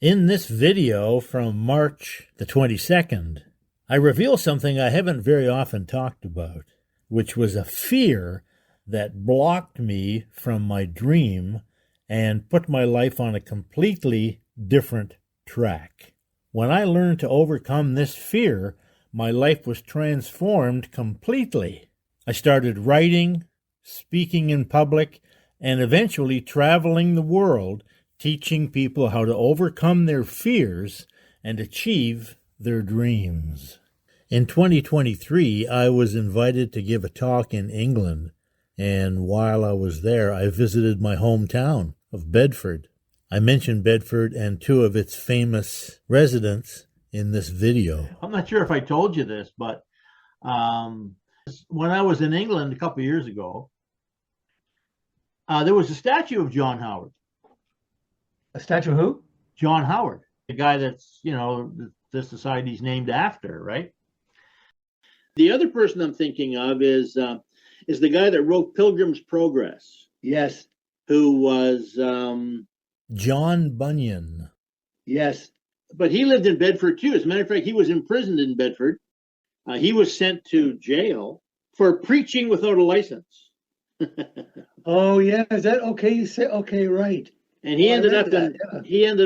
In this video from March the 22nd, I reveal something I haven't very often talked about, which was a fear that blocked me from my dream and put my life on a completely different track. When I learned to overcome this fear, my life was transformed completely. I started writing, speaking in public, and eventually traveling the world, teaching people how to overcome their fears and achieve their dreams. In 2023, I was invited to give a talk in England, and while I was there, I visited my hometown of Bedford. I mentioned Bedford and two of its famous residents in this video. I'm not sure if I told you this, but when I was in England a couple of years ago, there was a statue of John Howard. A statue of who? John Howard, the guy that's, the society's named after, right? The other person I'm thinking of is the guy that wrote Pilgrim's Progress. Yes. Who was John Bunyan. Yes. But he lived in Bedford too. As a matter of fact, he was imprisoned in Bedford. He was sent to jail for preaching without a license. Oh yeah, is that okay? You say okay, right? And he ended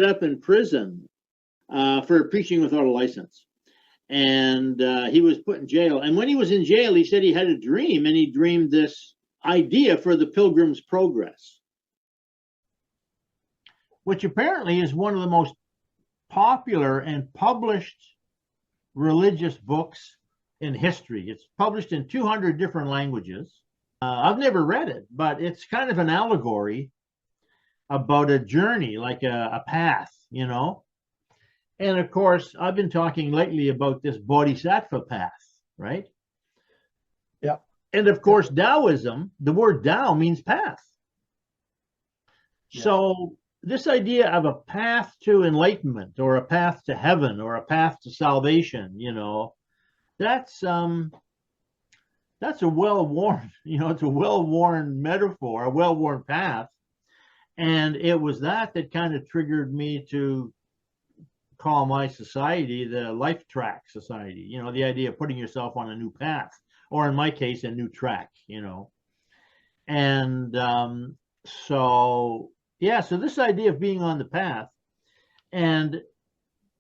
up in prison for preaching without a license, and he was put in jail. And when he was in jail, he said he had a dream, and he dreamed this idea for the Pilgrim's Progress, which apparently is one of the most popular and published religious books in history. It's published in 200 different languages. I've never read it, but it's kind of an allegory about a journey, like a path, And of course, I've been talking lately about this bodhisattva path, right? Yeah. And of course, Taoism, the word Tao means path. Yeah. So this idea of a path to enlightenment or a path to heaven or a path to salvation, that's a well-worn, it's a well-worn metaphor, a well-worn path. And it was that kind of triggered me to call my society the Life Track Society, the idea of putting yourself on a new path, or in my case, a new track, And so this idea of being on the path, and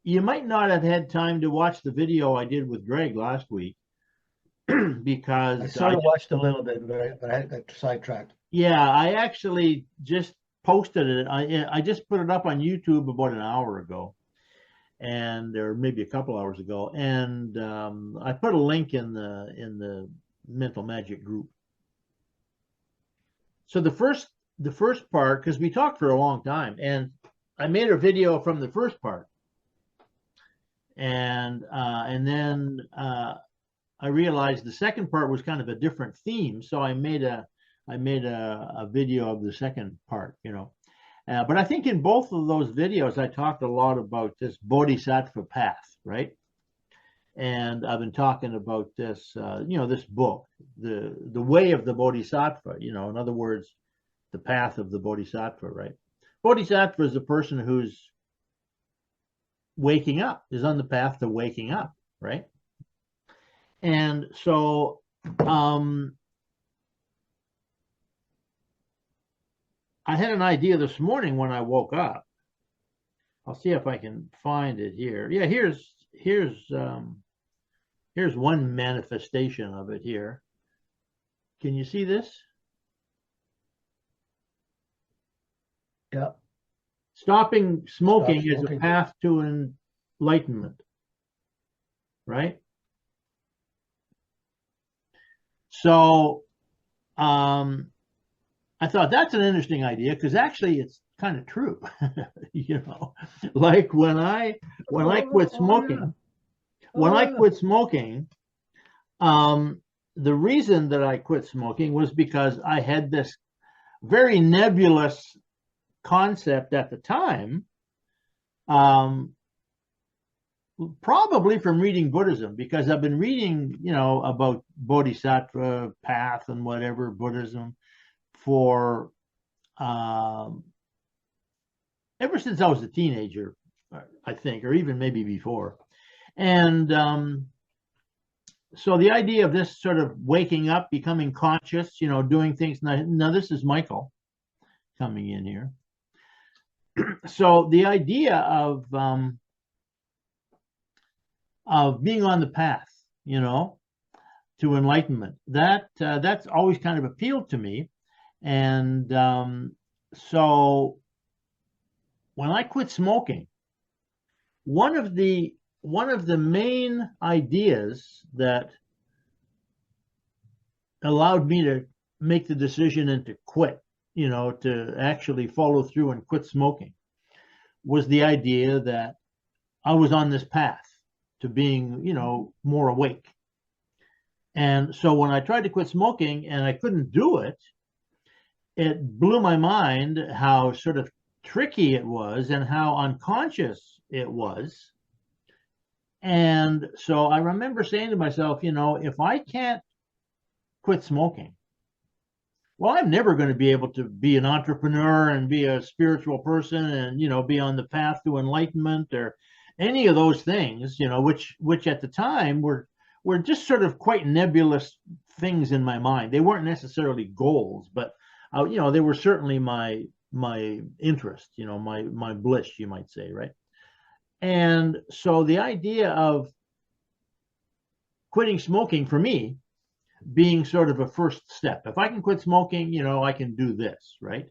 you might not have had time to watch the video I did with Greg last week, because I sort of watched a little bit, but I got sidetracked. Yeah, I actually just posted it. I just put it up on YouTube about an hour ago, or maybe a couple hours ago, and I put a link in the Mental Magic group. So the first part, because we talked for a long time, and I made a video from the first part, and then I realized the second part was kind of a different theme, so I made a video of the second part, But I think in both of those videos, I talked a lot about this bodhisattva path, right? And I've been talking about this, this book, the way of the bodhisattva, in other words, the path of the bodhisattva, right? Bodhisattva is a person who's waking up, is on the path to waking up, right? And so, I had an idea this morning when I woke up. I'll see if I can find it here. Yeah, here's one manifestation of it here. Can you see this? Yeah. Stopping smoking is a path to enlightenment, right? So, I thought that's an interesting idea, because actually it's kind of true. Like when I quit smoking, the reason that I quit smoking was because I had this very nebulous concept at the time, probably from reading Buddhism, because I've been reading, about bodhisattva path and whatever Buddhism for ever since I was a teenager. I think, or even maybe before. And so the idea of this sort of waking up, becoming conscious, doing things. Now this is Michael coming in here. So the idea of being on the path, to enlightenment, that's always kind of appealed to me. And so when I quit smoking, one of the main ideas that allowed me to make the decision and to quit, to actually follow through and quit smoking, was the idea that I was on this path to being, more awake. And so when I tried to quit smoking and I couldn't do it, it blew my mind how sort of tricky it was and how unconscious it was. And so I remember saying to myself, if I can't quit smoking, well, I'm never going to be able to be an entrepreneur and be a spiritual person and, be on the path to enlightenment or any of those things, which at the time were just sort of quite nebulous things in my mind. They weren't necessarily goals, but, they were certainly my interest, my bliss, you might say, right? And so the idea of quitting smoking for me being sort of a first step. If I can quit smoking, I can do this, right?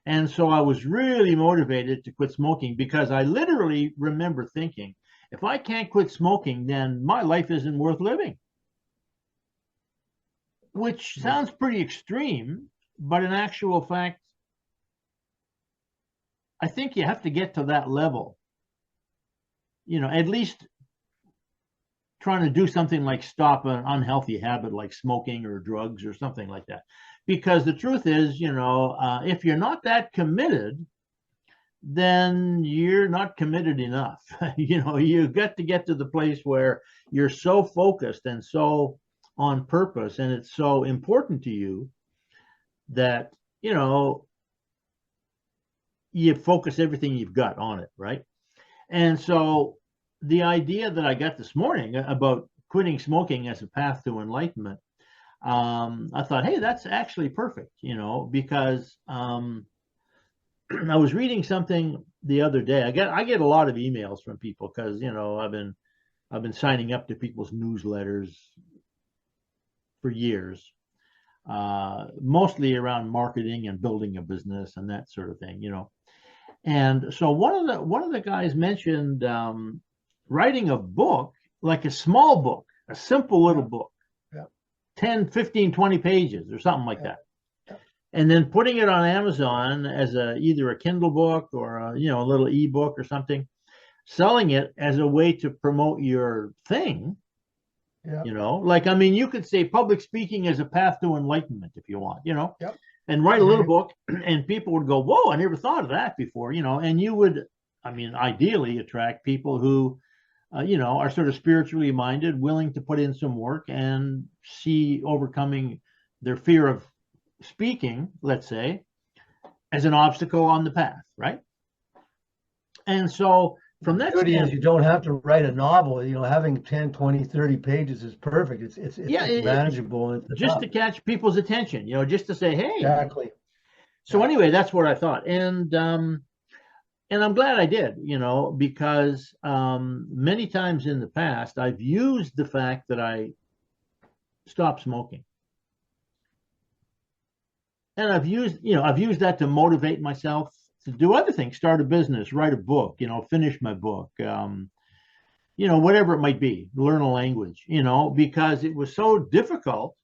And so I was really motivated to quit smoking because I literally remember thinking, if I can't quit smoking, then my life isn't worth living. Which sounds pretty extreme, but in actual fact, I think you have to get to that level. At least trying to do something like stop an unhealthy habit like smoking or drugs or something like that. Because the truth is, if you're not that committed, then you're not committed enough. You've got to get to the place where you're so focused and so on purpose, and it's so important to you that, you focus everything you've got on it, right? And so the idea that I got this morning about quitting smoking as a path to enlightenment, I thought, hey, that's actually perfect, because I was reading something the other day. I get a lot of emails from people because, I've been signing up to people's newsletters for years, mostly around marketing and building a business and that sort of thing, And so one of the guys mentioned writing a book, like a small book, a simple little book, 10, 15, 20 pages or something like that. And then putting it on Amazon as either a Kindle book or a little ebook or something, selling it as a way to promote your thing. You could say public speaking as a path to enlightenment if you want, and write a little book, and people would go, whoa, I never thought of that before, and you would, ideally attract people who, are sort of spiritually minded, willing to put in some work and see overcoming their fear of speaking, let's say, as an obstacle on the path, right? And so from that standpoint, you don't have to write a novel. Having 10, 20, 30 pages is perfect. It's manageable. And just to catch people's attention, just to say, hey. Exactly. So anyway, that's what I thought. And I'm glad I did, because many times in the past, I've used the fact that I stopped smoking. And I've used that to motivate myself to do other things, start a business, write a book, finish my book, whatever it might be, learn a language, because it was so difficult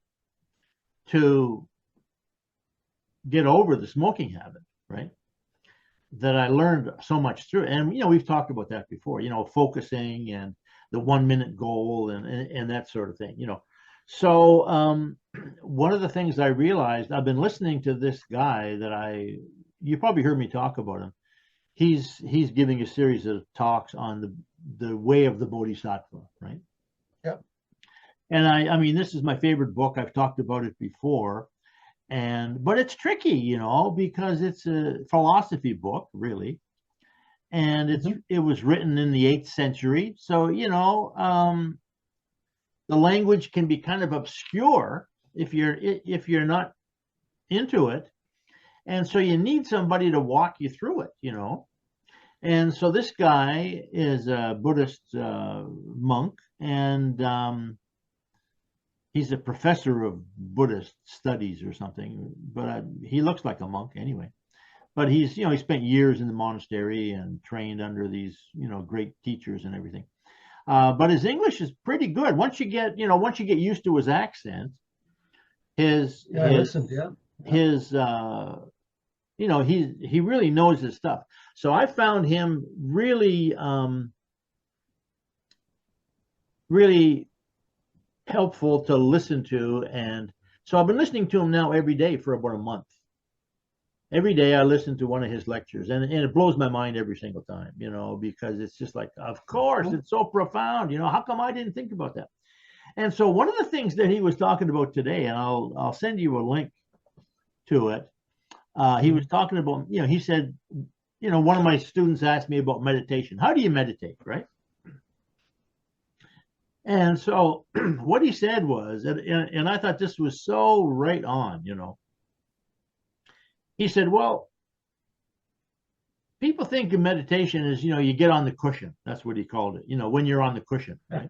to get over the smoking habit, right? That I learned so much through it. And, we've talked about that before, focusing and the 1 minute goal and that sort of thing, So one of the things I realized, I've been listening to this guy that you probably heard me talk about him. He's giving a series of talks on the way of the Bodhisattva, right? Yep. And this is my favorite book. I've talked about it before. But it's tricky, because it's a philosophy book, really. and it was written in the 8th century. So, you know, the language can be kind of obscure if you're not into it. And so you need somebody to walk you through it, you know. And so this guy is a Buddhist monk, and he's a professor of Buddhist studies or something, but he looks like a monk anyway. But he's, you know, he spent years in the monastery and trained under these, you know, great teachers and everything. But his English is pretty good. Once you get used to his accent, his you know, he really knows his stuff. So I found him really really helpful to listen to, and so I've been listening to him now every day for about a month. Every day I listen to one of his lectures, and it blows my mind every single time, you know, because it's just like, of course, it's so profound, you know, how come I didn't think about that? And so one of the things that he was talking about today, and I'll send you a link to it. He was talking about, you know, he said, you know, one of my students asked me about meditation. How do you meditate, right? And so what he said was, and I thought this was so right on, you know. He said, well, people think of meditation as, you know, you get on the cushion. That's what he called it, you know, when you're on the cushion, right?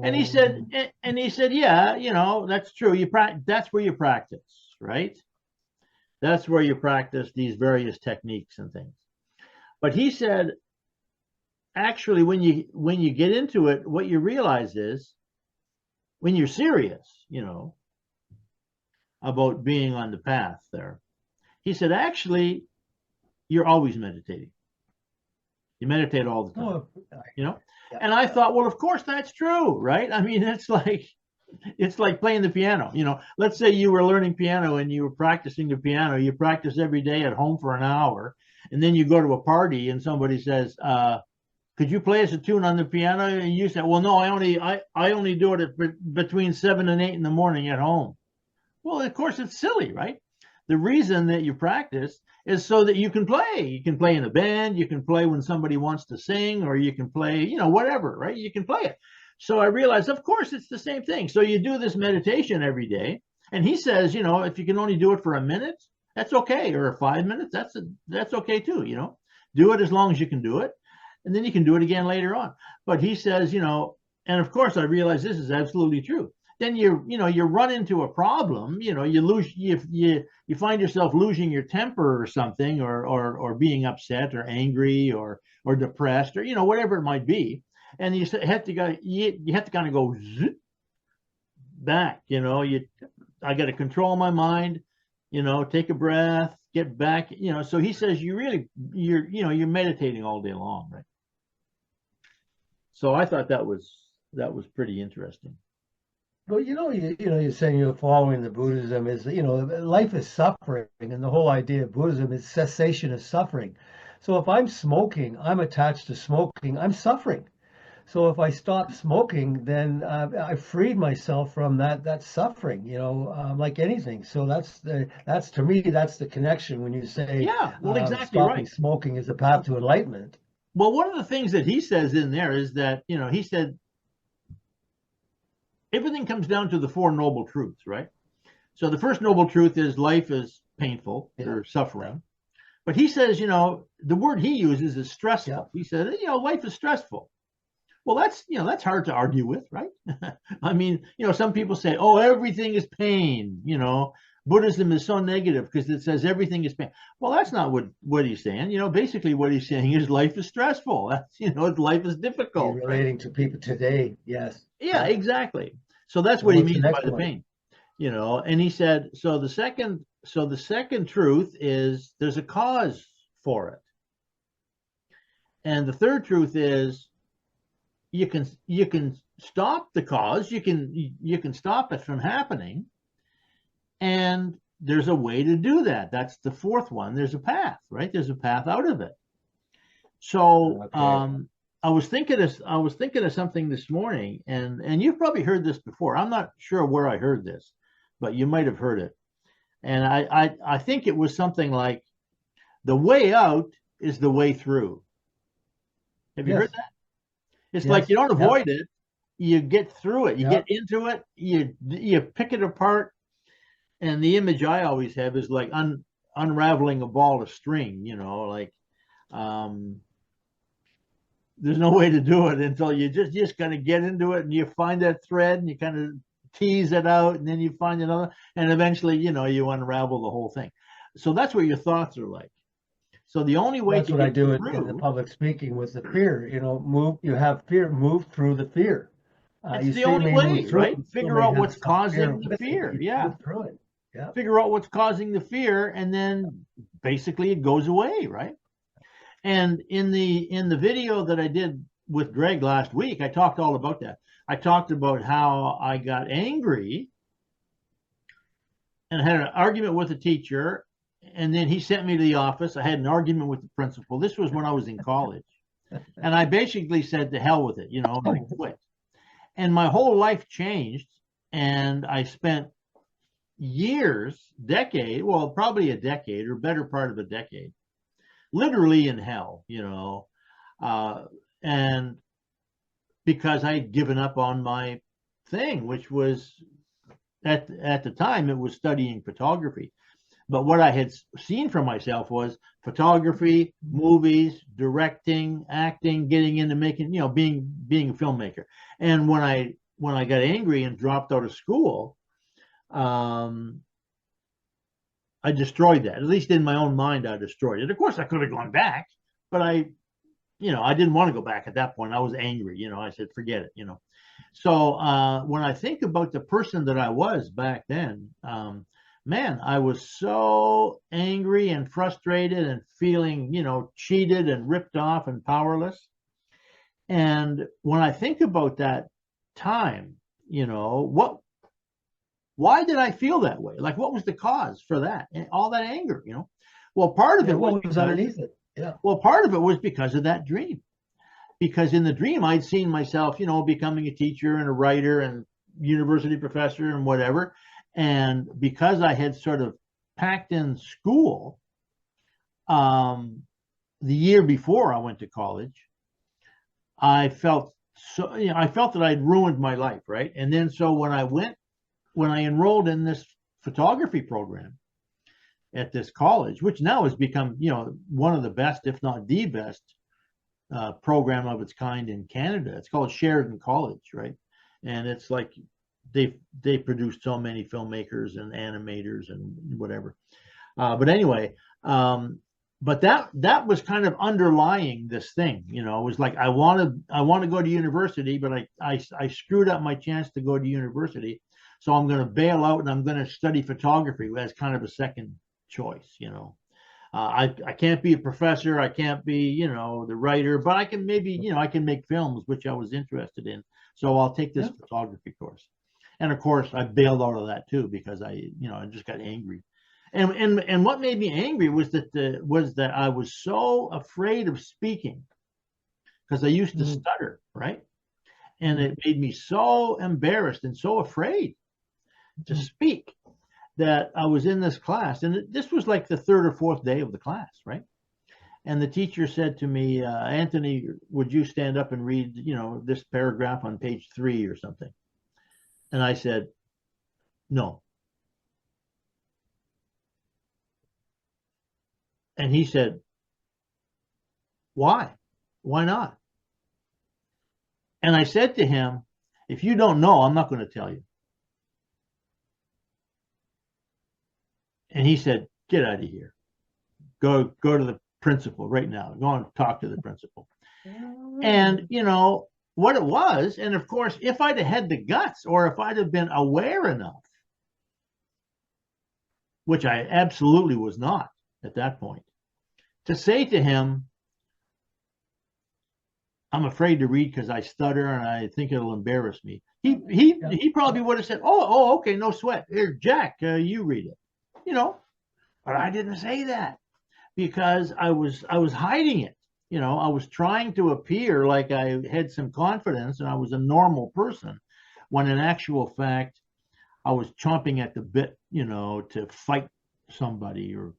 And he said, yeah, you know, that's true. That's where you practice, right? That's where you practice these various techniques and things. But he said, actually, when you get into it, what you realize is, when you're serious, you know, about being on the path there, he said, actually, you're always meditating. You meditate all the time, you know? Yeah. And I thought, well, of course that's true, right? I mean, it's like playing the piano. You know, let's say you were learning piano and you were practicing the piano. You practice every day at home for an hour, and then you go to a party and somebody says, could you play us a tune on the piano? And you say, well, no, I only do it between 7 and 8 in the morning at home. Well, of course, it's silly, right? The reason that you practice is so that you can play. You can play in a band, you can play when somebody wants to sing, or you can play, you know, whatever, right? You can play it. So I realized, of course, it's the same thing. So you do this meditation every day. And he says, you know, if you can only do it for a minute, that's okay. Or 5 minutes, that's okay too, you know. Do it as long as you can do it. And then you can do it again later on. But he says, you know, and of course I realize this is absolutely true. Then you run into a problem, you know, you find yourself losing your temper or something, or being upset or angry or depressed, or, you know, whatever it might be. And you have to kind of go back, you know, I got to control my mind, you know, take a breath, get back, you know. So he says you're meditating all day long, right? So I thought that was pretty interesting. Well, you're saying you're following the Buddhism is, you know, life is suffering, and the whole idea of Buddhism is cessation of suffering. So if I'm smoking, I'm attached to smoking, I'm suffering. So if I stop smoking, then I freed myself from that suffering, you know, like anything. So that's to me, that's the connection when you say, yeah, well, exactly stopping right. Smoking is the path to enlightenment. Well, one of the things that he says in there is that, you know, he said, everything comes down to the 4 noble truths, right? So the first noble truth is life is painful or suffering. Yeah. But he says, you know, the word he uses is stressful. Yeah. He said, you know, life is stressful. Well, that's hard to argue with, right? I mean, you know, some people say, oh, everything is pain, you know. Buddhism is so negative because it says everything is pain. Well, that's not what he's saying. You know, basically what he's saying is life is stressful. That's, you know, life is difficult. He's relating to people today, yes. Yeah, exactly. So that's what he means by the pain. You know, and he said, so the second truth is there's a cause for it. And the third truth is you can stop the cause, you can stop it from happening. And there's a way to do that. That's the fourth one. There's a path, right? There's a path out of it. So okay. I was thinking of something this morning, and you've probably heard this before. I'm not sure where I heard this, but you might have heard it. And I think it was something like, the way out is the way through. Have you heard Yes. that? It's like Yes. you don't Yep. avoid it. You get through it. You get Yep. into it. You pick it apart. And the image I always have is like unraveling a ball of string, like there's no way to do it until you just kind of get into it and you find that thread and you kind of tease it out and then you find another and eventually, you unravel the whole thing. So that's what your thoughts are like. So the only way That's to what I get do in the through, public speaking with the fear. You have fear, move through the fear. it's You the still only may move way, through it, right? you still Figure may out have what's some fear causing the with it, but fear. you Yeah. move through it. Yeah. Figure out what's causing the fear and then basically it goes away, right? And in the video that I did with Greg last week, I talked all about that. I talked about how I got angry and had an argument with a teacher, and then he sent me to the office. I had an argument with the principal. This was when I was in college. And I basically said, to hell with it, and I quit. And my whole life changed. And I spent years, well, probably a decade or better part of a decade, literally in hell, and because I had given up on my thing, which was at the time it was studying photography. But what I had seen for myself was photography, movies, directing, acting, getting into making, being a filmmaker. And when I got angry and dropped out of school, I destroyed that. At least in my own mind, I destroyed it. Of course, I could have gone back, but I didn't want to go back at that point. I was angry. I said, forget it. So when I think about the person that I was back then, man, I was so angry and frustrated and feeling, cheated and ripped off and powerless. And when I think about that time, why did I feel that way? Like, what was the cause for that? And all that anger, Well, part of it was what was underneath it. Yeah. Well, part of it was because of that dream. Because in the dream, I'd seen myself, becoming a teacher and a writer and university professor and whatever. And because I had sort of packed in school, the year before I went to college, I felt that I'd ruined my life, right? And then so when I enrolled in this photography program at this college, which now has become, one of the best, if not the best, program of its kind in Canada. It's called Sheridan College, right? And it's like they produced so many filmmakers and animators and whatever. But anyway, but that was kind of underlying this thing. It was like I want to go to university, but I screwed up my chance to go to university. So I'm going to bail out and I'm going to study photography as kind of a second choice, I can't be a professor. I can't be, the writer, but I can maybe, I can make films, which I was interested in. So I'll take this photography course. And of course, I bailed out of that too because I just got angry. And what made me angry was that I was so afraid of speaking because I used to stutter, right? And it made me so embarrassed and so afraid to speak that I was in this class, and this was like the third or fourth day of the class, right? And the teacher said to me, Anthony, would you stand up and read, this paragraph on page 3 or something? And I said, no. And he said, why? Why not? And I said to him, if you don't know, I'm not going to tell you. And he said, get out of here. Go to the principal right now. Go and talk to the principal. And, what it was, and of course, if I'd have had the guts or if I'd have been aware enough, which I absolutely was not at that point, to say to him, I'm afraid to read because I stutter and I think it'll embarrass me. He probably would have said, oh, okay, no sweat. Here, Jack, you read it. But I didn't say that because I was hiding it. I was trying to appear like I had some confidence and I was a normal person, when in actual fact, I was chomping at the bit, to fight somebody or,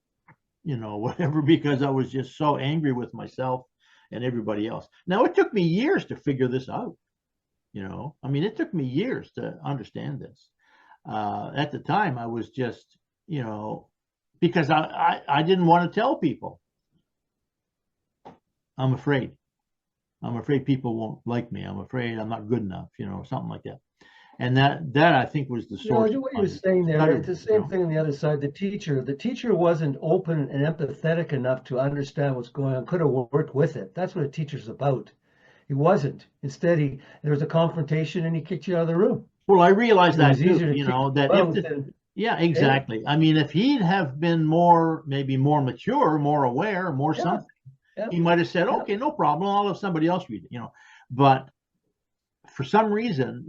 whatever, because I was just so angry with myself and everybody else. Now, it took me years to figure this out. I mean, it took me years to understand this. At the time, I was just, because I didn't want to tell people. I'm afraid. I'm afraid people won't like me. I'm afraid I'm not good enough, something like that. And that I think was the source. What you're saying there, it's the same thing on the other side. The teacher wasn't open and empathetic enough to understand what's going on, could have worked with it. That's what a teacher's about. He wasn't. Instead, there was a confrontation and he kicked you out of the room. Well, I realized that too, yeah, exactly. I mean, if he'd have been maybe more mature, more aware, more something, he might have said, okay, no problem, I'll have somebody else read it, But for some reason,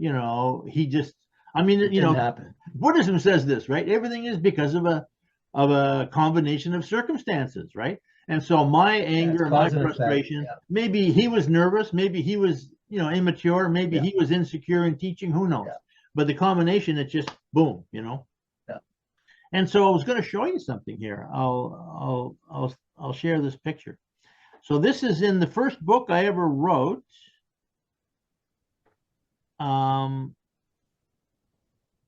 he just, Buddhism says this, right? Everything is because of a combination of circumstances, right? And so my anger, my frustration, maybe he was nervous, maybe he was, immature, maybe he was insecure in teaching, who knows? But the combination, it's just boom, And so I was going to show you something here. I'll share this picture. So this is in the first book I ever wrote.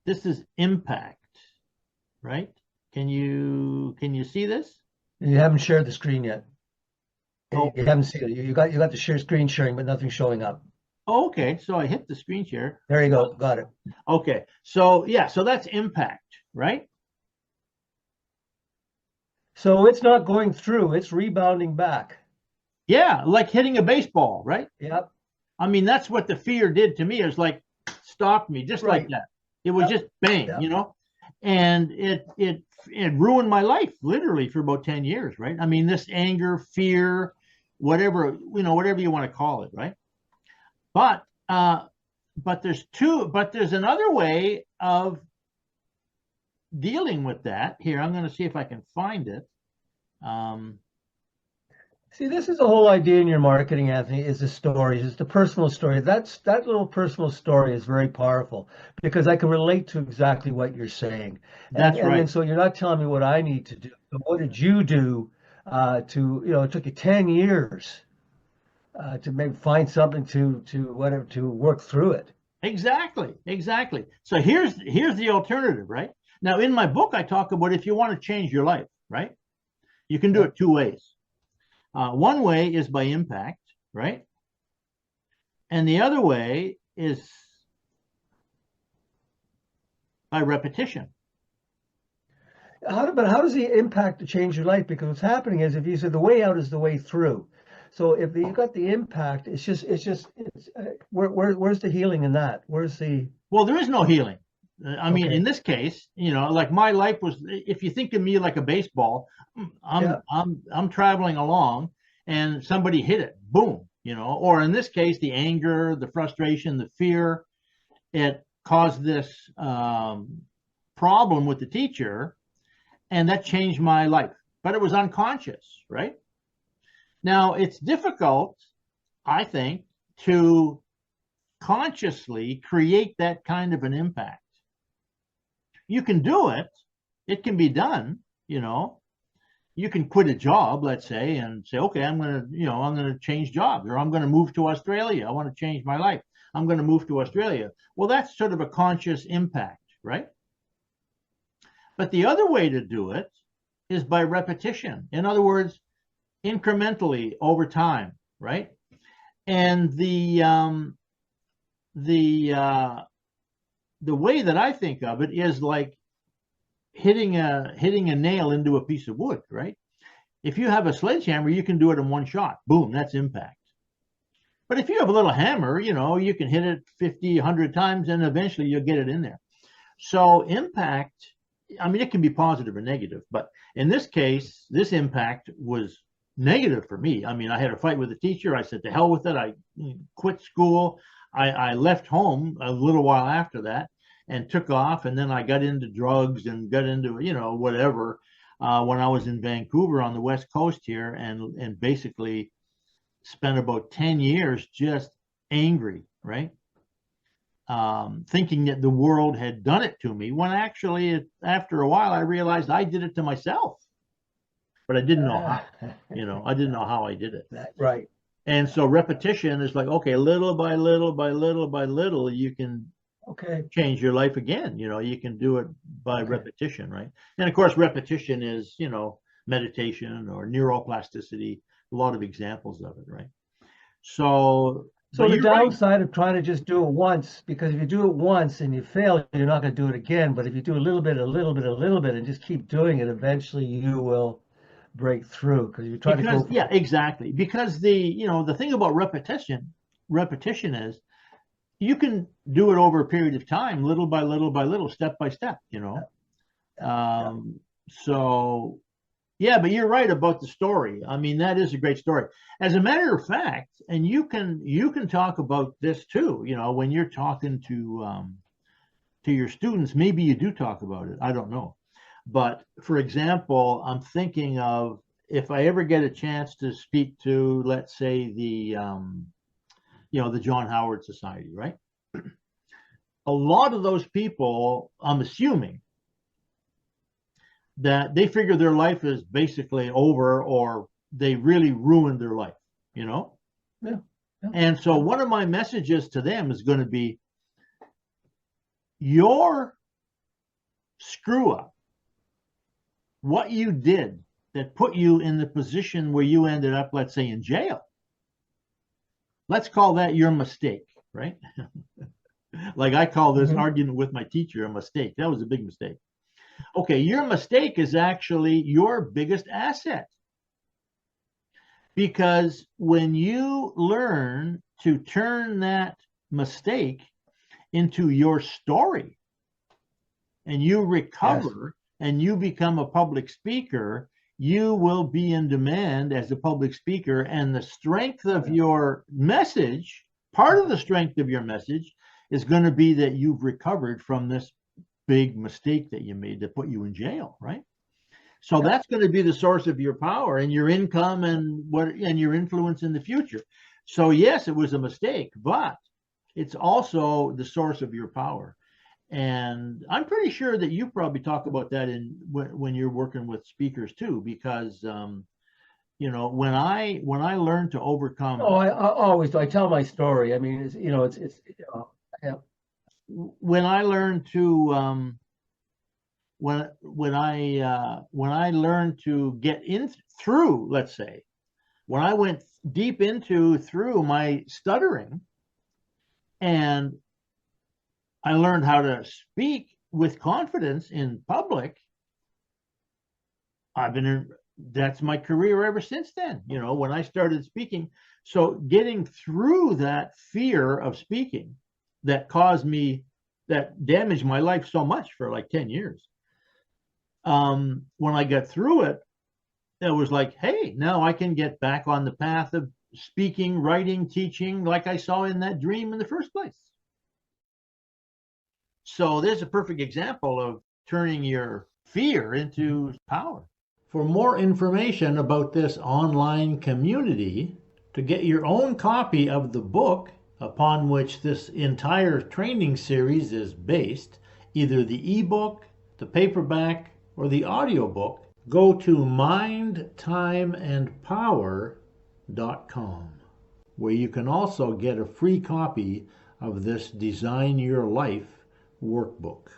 This is Impact, right? Can you see this? You haven't shared the screen yet. Oh. You haven't seen it. You got the share screen sharing, but nothing's showing up. Oh, okay, so I hit the screen share. There you go. Got it. Okay, so so that's Impact, right? So it's not going through, it's rebounding back. Yeah, like hitting a baseball, right? Yep. I mean, that's what the fear did to me. It was like, stopped me, just like that. It was just bang, and it ruined my life, literally, for about 10 years, right? I mean, this anger, fear, whatever you want to call it, right? But there's another way of dealing with that. Here, I'm going to see if I can find it. See, this is the whole idea in your marketing, Anthony, is the stories, is the personal story. That little personal story is very powerful because I can relate to exactly what you're saying. That's right. And so you're not telling me what I need to do. But what did you do it took you 10 years to maybe find something to work through it. Exactly. So here's the alternative, right? Now, in my book, I talk about if you want to change your life, right? You can do it two ways. One way is by impact, right? And the other way is by repetition. How does the impact change your life? Because what's happening is, if you say the way out is the way through, so if you got the impact, where's the healing in that? Well, there is no healing. I mean, in this case, like my life was, if you think of me like a baseball, I'm traveling along and somebody hit it, boom, or in this case, the anger, the frustration, the fear, it caused this problem with the teacher, and that changed my life, but it was unconscious, right? Now, it's difficult, I think, to consciously create that kind of an impact. You can do it. It can be done, You can quit a job, let's say, and say, okay, I'm going to change jobs, or I'm going to move to Australia. I want to change my life. I'm going to move to Australia. Well, that's sort of a conscious impact, right? But the other way to do it is by repetition. In other words, incrementally over time, right? And the way that I think of it is like hitting a nail into a piece of wood, right? If you have a sledgehammer, you can do it in one shot. Boom, that's impact. But if you have a little hammer, you can hit it 50, 100 times, and eventually you'll get it in there. So impact, I mean, it can be positive or negative, but in this case, this impact was negative for me. I mean, I had a fight with a teacher. I said, to hell with it. I quit school. I left home a little while after that and took off. And then I got into drugs and got into, whatever, when I was in Vancouver on the West Coast here, and basically spent about 10 years just angry, right? Thinking that the world had done it to me, when actually, after a while, I realized I did it to myself. but I didn't know how. I didn't know how I did it. Right. And so repetition is like, okay, little by little by little by little, you can Okay. change your life again. You can do it by Okay. repetition, right? And of course, repetition is, meditation or neuroplasticity, a lot of examples of it, right? So the you're right. downside of trying to just do it once, because if you do it once and you fail, you're not going to do it again. But if you do a little bit, a little bit, a little bit, and just keep doing it, eventually you will break through, because you try to go. Yeah, exactly. Because the thing about repetition is you can do it over a period of time, little by little by little, step by step, So yeah, but you're right about the story. I mean, that is a great story. As a matter of fact, and you can talk about this too, when you're talking to your students, maybe you do talk about it. I don't know. But for example, I'm thinking of, if I ever get a chance to speak to, let's say, the John Howard Society, right? A lot of those people, I'm assuming, that they figure their life is basically over, or they really ruined their life, Yeah. And so one of my messages to them is going to be, your screw up, what you did that put you in the position where you ended up, let's say, in jail. Let's call that your mistake, right? Like I call this argument with my teacher a mistake. That was a big mistake. Okay, your mistake is actually your biggest asset. Because when you learn to turn that mistake into your story, and you recover, and you become a public speaker, you will be in demand as a public speaker. And the strength of your message, part of the strength of your message, is going to be that you've recovered from this big mistake that you made that put you in jail, right? So that's going to be the source of your power and your income and your influence in the future. So yes, it was a mistake, but it's also the source of your power. And I'm pretty sure that you probably talk about that when you're working with speakers too, because when I learned to overcome. Oh, I always do. I tell my story. I mean, it's yeah. When I learned to when I learned to get in through, let's say, when I went deep through my stuttering, and I learned how to speak with confidence in public, that's my career ever since then, when I started speaking. So getting through that fear of speaking that damaged my life so much for like 10 years. When I got through it, it was like, hey, now I can get back on the path of speaking, writing, teaching, like I saw in that dream in the first place. So there's a perfect example of turning your fear into power. For more information about this online community, to get your own copy of the book upon which this entire training series is based, either the ebook, the paperback, or the audiobook, go to mindtimeandpower.com, where you can also get a free copy of this Design Your Life workbook.